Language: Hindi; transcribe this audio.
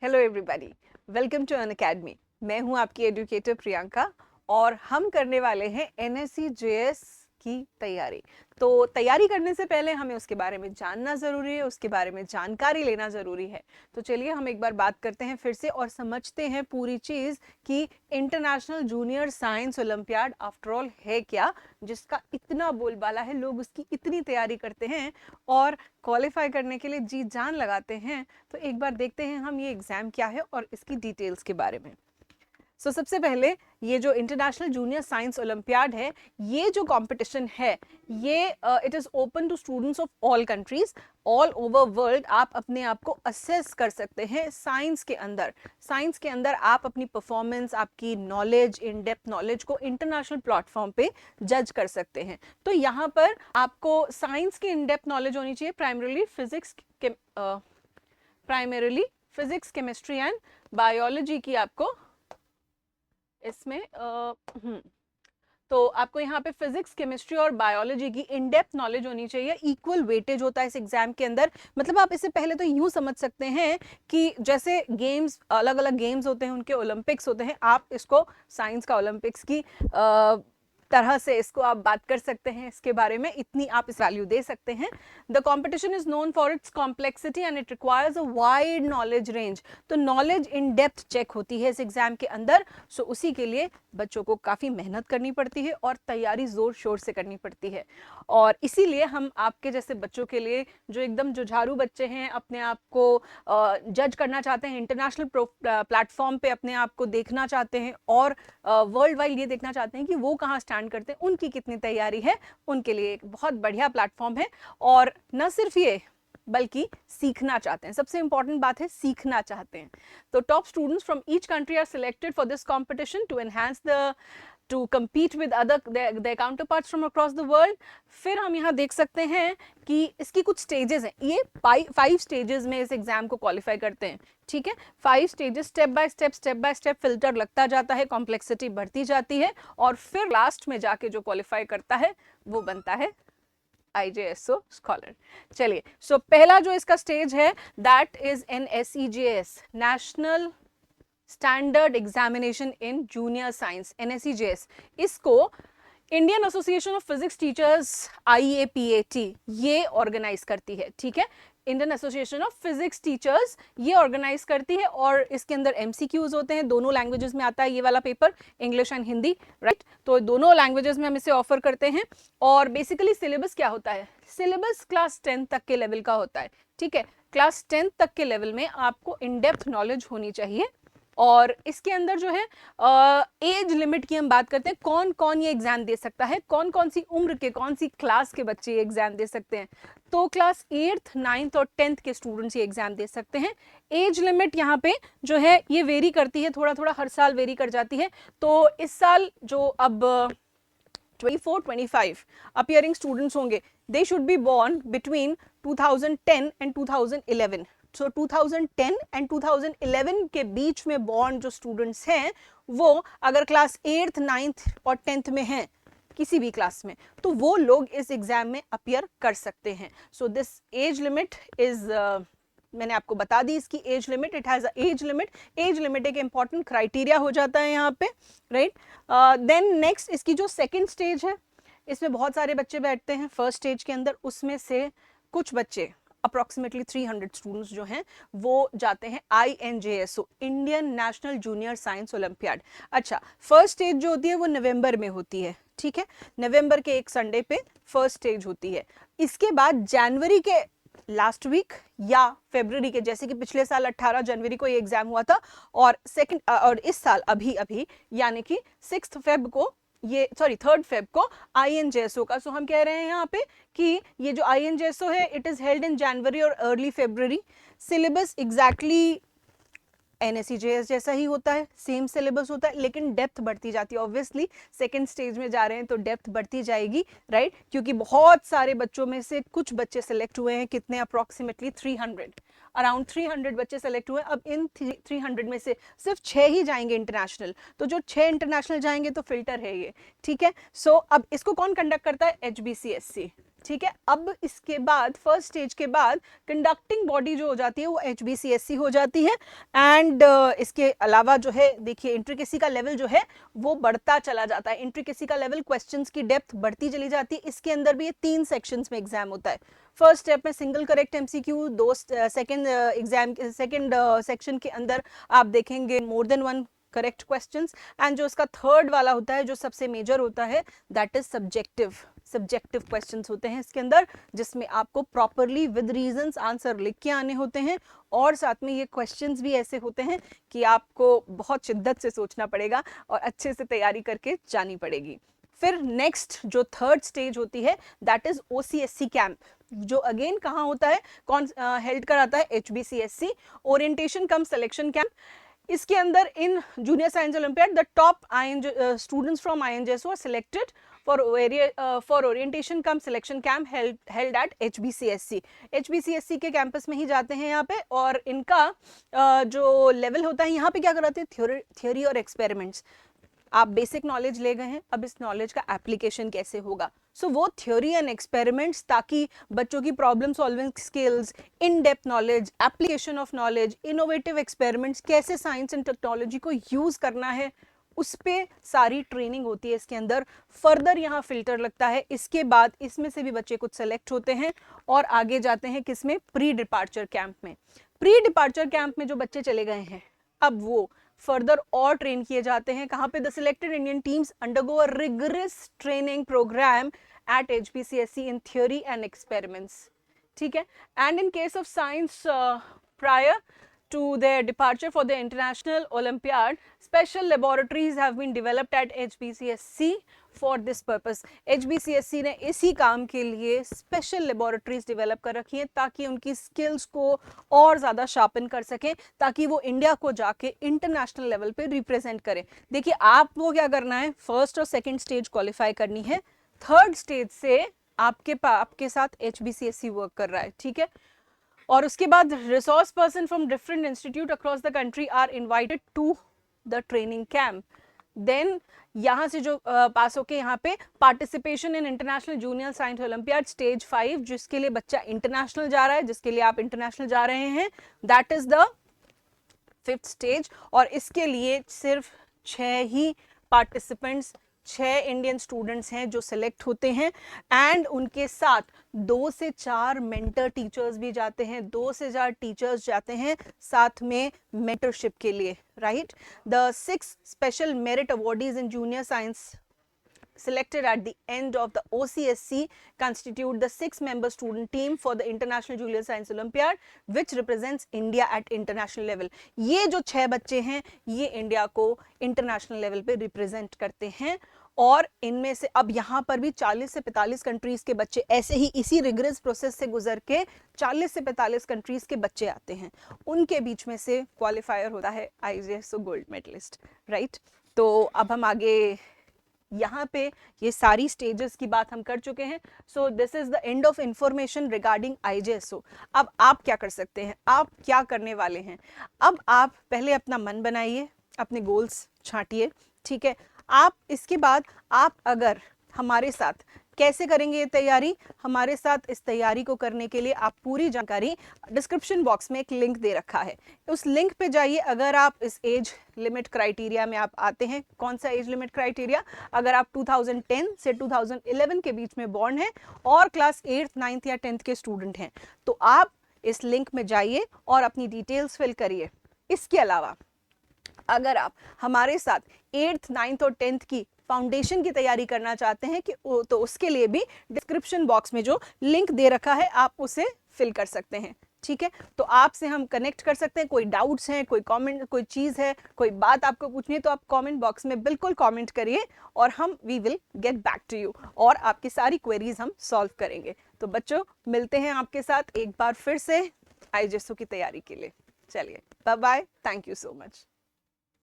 Hello everybody, welcome to Unacademy. मैं हूं आपकी एजुकेटर प्रियंका और हम करने वाले हैं एनएससी जेएस की तैयारी। तो तैयारी करने से पहले हमें उसके बारे में जानना ज़रूरी है, उसके बारे में जानकारी लेना ज़रूरी है। तो चलिए हम एक बार बात करते हैं फिर से और समझते हैं पूरी चीज़ कि international junior science olympiad after all है क्या, जिसका इतना बोलबाला है, लोग उसकी इतनी तैयारी करते हैं और क्वालिफाई करने के लिए जी जान लगाते हैं। तो एक बार देखते हैं हम ये एग्ज़ाम क्या है और इसकी डिटेल्स के बारे में। सबसे पहले ये जो इंटरनेशनल जूनियर साइंस ओलंपियाड है, ये जो कंपटीशन है, ये it is open to students of all countries all over world. आप अपने आप को असेस कर सकते हैं साइंस के अंदर। साइंस के अंदर आप अपनी परफॉर्मेंस, आपकी नॉलेज, इन डेप्थ नॉलेज को इंटरनेशनल प्लेटफॉर्म पे जज कर सकते हैं। तो यहाँ पर आपको साइंस की इन डेप्थ नॉलेज होनी चाहिए, primarily physics, chemistry and biology की आपको इसमें तो आपको यहाँ पे फिजिक्स, केमिस्ट्री और बायोलॉजी की इन डेप्थ नॉलेज होनी चाहिए। इक्वल वेटेज होता है इस एग्जाम के अंदर। मतलब आप इसे पहले तो यूं समझ सकते हैं कि जैसे गेम्स, अलग अलग गेम्स होते हैं, उनके ओलंपिक्स होते हैं, आप इसको साइंस का ओलंपिक्स की तरह से इसको आप बात कर सकते हैं। इसके बारे में इतनी आप इस वैल्यू दे सकते हैं। The competition is known for its complexity and it requires a wide knowledge range. तो नॉलेज इन डेप्थ चेक होती है इस एग्जाम के अंदर। सो उसी के लिए बच्चों को काफ़ी मेहनत करनी पड़ती है और तैयारी जोर शोर से करनी पड़ती है। और इसीलिए हम आपके जैसे बच्चों के लिए, जो एकदम जुझारू बच्चे हैं, अपने आप को जज करना चाहते हैं, इंटरनेशनल प्लेटफॉर्म पे अपने आप को देखना चाहते हैं और वर्ल्ड वाइड ये देखना चाहते हैं कि वो कहाँ स्टैंड करते हैं, उनकी कितनी तैयारी है, उनके लिए एक बहुत बढ़िया प्लेटफॉर्म है। और न सिर्फ ये, बल्कि सीखना चाहते हैं। सबसे इंपॉर्टेंट बात है, सीखना चाहते हैं। तो top students from each country are selected for this competition to enhance the to compete with other their counterparts from across the world। फिर हम यहाँ देख सकते हैं कि इसकी कुछ स्टेजेस हैं। ये 5 स्टेजेस में इस एग्जाम को क्वालिफाई करते हैं। ठीक है, 5 stages, step by step filter लगता जाता है, कॉम्प्लेक्सिटी बढ़ती जाती है और फिर लास्ट में जाके जो क्वालिफाई करता है वो बनता है IJSO स्कॉलर। चलिए, सो पहला जो इसका स्टेज है that is NSEJS, national standard examination in junior science, NSEJS। इसको Indian association of physics teachers IAPAT ये ऑर्गेनाइज करती है। ठीक है, Indian association of physics teachers ये ऑर्गेनाइज करती है और इसके अंदर MCQs होते हैं। दोनों लैंग्वेजेस में आता है ये वाला paper, English and Hindi, right. तो दोनों लैंग्वेजेस में हम इसे ऑफर करते हैं। और बेसिकली सिलेबस क्या होता है? सिलेबस क्लास 10 तक के लेवल का होता है। ठीक है, क्लास 10 तक के लेवल में आपको इन डेप्थ नॉलेज होनी चाहिए। और इसके अंदर जो है एज लिमिट की हम बात करते हैं, कौन कौन ये एग्जाम दे सकता है, कौन कौन सी उम्र के, कौन सी क्लास के बच्चे ये एग्जाम दे सकते हैं। तो क्लास 8th, 9th और 10th के स्टूडेंट्स ये एग्जाम दे सकते हैं। एज लिमिट यहाँ पे जो है ये वेरी करती है, थोड़ा थोड़ा हर साल वेरी कर जाती है। तो इस साल जो अब 24-25 appearing students होंगे, they should be born between 2010 and 2011। So 2010 and 2011 के बीच में बॉर्न जो स्टूडेंट्स हैं, वो अगर क्लास 8th, 9th और 10th में हैं, किसी भी क्लास में, तो वो लोग इस एग्जाम में अपीयर कर सकते हैं। So this age limit is, मैंने आपको बता दी इसकी age limit, it has a age limit. Age limit एक इंपॉर्टेंट क्राइटेरिया हो जाता है यहाँ पे, राइट। देन नेक्स्ट इसकी जो सेकेंड स्टेज है, इसमें बहुत सारे बच्चे बैठते हैं फर्स्ट स्टेज के अंदर। उसमें से कुछ बच्चे, अप्रॉक्सीमेटली 300 स्टूडेंट्स जो हैं, वो जाते हैं INJSO, Indian national junior science olympiad. अच्छा, फर्स्ट स्टेज जो होती है वो नवंबर में होती है। ठीक है, नवंबर के एक संडे पे फर्स्ट स्टेज होती है। इसके बाद जनवरी के लास्ट वीक या फरवरी के, जैसे कि पिछले साल 18 जनवरी को ये एग्जाम हुआ था और इस साल अभी अभी यानी कि 6 फेब को, ये 3 फेब को INJSO का। सो हम कह रहे हैं यहाँ पे कि ये जो INJSO है, इट इज हेल्ड इन जनवरी और अर्ली फरवरी। सिलेबस एग्जैक्टली NSEJS जैसा ही होता है, सेम सिलेबस होता है, लेकिन डेप्थ बढ़ती जाती है। ऑब्वियसली सेकेंड स्टेज में जा रहे हैं तो डेप्थ बढ़ती जाएगी, राइट। क्योंकि बहुत सारे बच्चों में से कुछ बच्चे सेलेक्ट हुए हैं, कितने, अप्रॉक्सीमेटली 300, अराउंड 300 बच्चे सेलेक्ट हुए हैं। अब इन 300 में से सिर्फ 6 ही जाएंगे इंटरनेशनल। तो जो 6 इंटरनेशनल जाएंगे तो फिल्टर है ये। ठीक है, सो अब इसको कौन कंडक्ट करता है? HBCSC, ठीक है। अब इसके बाद फर्स्ट स्टेज के बाद कंडक्टिंग बॉडी जो हो जाती है वो HBCSC हो जाती है। एंड इसके अलावा जो है देखिए इंट्रिकेसी का लेवल जो है वो बढ़ता चला जाता है। इंट्रिकेसी का लेवल, क्वेश्चंस की डेप्थ बढ़ती चली जाती है। इसके अंदर भी ये 3 सेक्शंस में एग्जाम होता है। फर्स्ट स्टेप में single correct MCQ, second section के अंदर आप देखेंगे more than 1 correct questions, and जो इसका थर्ड वाला होता है जो सबसे मेजर होता है दैट इज सब्जेक्टिव क्वेश्चंस होते हैं इसके अंदर, जिसमें आपको प्रॉपरली विद रीजंस आंसर लिख के आने होते हैं। और साथ में ये क्वेश्चंस भी ऐसे होते हैं कि आपको बहुत शिद्दत से सोचना पड़ेगा और अच्छे से तैयारी करके जानी पड़ेगी। फिर नेक्स्ट जो थर्ड स्टेज होती है दैट इज OCSC कैंप, जो अगेन कहाँ होता है, कौन हेल्ड कराता है, HBCSC orientation cum selection camp. इसके अंदर in junior science olympiad the top students from INJSO are selected for orientation cum selection camp held at HBCSC के कैंपस में ही जाते हैं यहाँ पे। और इनका जो लेवल होता है यहाँ पे क्या कराते हैं, थ्योरी और एक्सपेरिमेंट्स। आप बेसिक नॉलेज ले गए हैं, अब इस नॉलेज का एप्लीकेशन कैसे होगा। सो वो थ्योरी एंड एक्सपेरिमेंट्स, ताकि बच्चों की problem solving skills, in depth knowledge, application of knowledge, innovative experiments, कैसे साइंस एंड टेक्नोलॉजी को यूज करना है, उस पे सारी ट्रेनिंग होती है इसके अंदर। फर्दर यहाँ फिल्टर लगता है। इसके बाद इसमें से भी बच्चे कुछ सेलेक्ट होते हैं और आगे जाते हैं किसमें, प्री डिपार्चर कैंप में। प्री डिपार्चर कैंप में जो बच्चे चले गए हैं अब वो फर्दर और ट्रेन किए जाते हैं। कहाँ पे, the selected Indian teams undergo a rigorous training programme at HBCSC in theory and experiments, ठीक है। And in case of science prior to their departure for the international Olympiad, special laboratories have been developed at HBCSC for this purpose. HBCSC ने इसी काम के लिए स्पेशल लेबोरेटरीज डेवलप कर रखी हैं ताकि उनकी स्किल्स को और ज़्यादा शार्पन कर सकें, ताकि वो इंडिया को जाके इंटरनेशनल लेवल पे रिप्रेजेंट करें। देखिए आपको क्या करना है, फर्स्ट और सेकेंड स्टेज क्वालिफाई करनी है, थर्ड स्टेज से आपके साथ HBCSC वर्क कर रहा है, ठीक है। और उसके बाद resource person from different institute across the country are invited to the training camp. Then यहाँ से जो पास होके यहाँ पे participation in international junior science olympiad stage 5, जिसके लिए बच्चा इंटरनेशनल जा रहा है, जिसके लिए आप इंटरनेशनल जा रहे हैं, that is the 5th stage. और इसके लिए सिर्फ 6 ही पार्टिसिपेंट्स, 6 इंडियन स्टूडेंट्स हैं जो सिलेक्ट होते हैं। एंड उनके साथ 2 से 4 मेंटर टीचर्स भी जाते हैं, 2 से 4 टीचर्स जाते हैं साथ में मेंटरशिप के लिए, right. The 6 special merit awardees in junior science selected at the end of the OCSC constitute the 6-member student team for the International Junior Science Olympiad which represents India at international level. ये जो 6 बच्चे हैं ये इंडिया को इंटरनेशनल लेवल पे रिप्रेजेंट करते हैं। और इनमें से अब यहाँ पर भी 40 से 45 कंट्रीज के बच्चे ऐसे ही इसी रिगरस प्रोसेस से गुजर के 40 से 45 कंट्रीज के बच्चे आते हैं, उनके बीच में से क्वालिफायर होता है IJSO गोल्ड मेडलिस्ट, राइट। तो अब हम आगे यहाँ पे ये सारी स्टेजेस की बात हम कर चुके हैं। So this is the end of information regarding IJSO। अब आप क्या कर सकते हैं, आप क्या करने वाले हैं, अब आप पहले अपना मन बनाइए, अपने गोल्स छांटिए, ठीक है। आप इसके बाद आप अगर हमारे साथ कैसे करेंगे ये तैयारी, हमारे साथ इस तैयारी को करने के लिए आप पूरी जानकारी डिस्क्रिप्शन बॉक्स में एक लिंक दे रखा है, उस लिंक पे जाइए। अगर आप इस एज लिमिट क्राइटेरिया में आप आते हैं, कौन सा एज लिमिट क्राइटेरिया, अगर आप 2010 से 2011 के बीच में बॉर्न हैं और क्लास 8th 9th या 10th के स्टूडेंट हैं, तो आप इस लिंक में जाइए और अपनी डिटेल्स फिल करिए। इसके अलावा अगर आप हमारे साथ 8th 9th और 10th की फाउंडेशन की तैयारी करना चाहते हैं कि तो उसके लिए भी डिस्क्रिप्शन बॉक्स में जो लिंक दे रखा है आप उसे फिल कर सकते हैं, ठीक है। तो आपसे हम कनेक्ट कर सकते हैं, कोई डाउट्स हैं, कोई कमेंट, कोई चीज़ है, कोई बात आपको पूछनी है तो आप कमेंट बॉक्स में बिल्कुल कमेंट करिए और हम we will get back to you और आपकी सारी क्वेरीज हम सॉल्व करेंगे। तो बच्चों मिलते हैं आपके साथ एक बार फिर से IJSO की तैयारी के लिए। चलिए bye bye, thank you so much.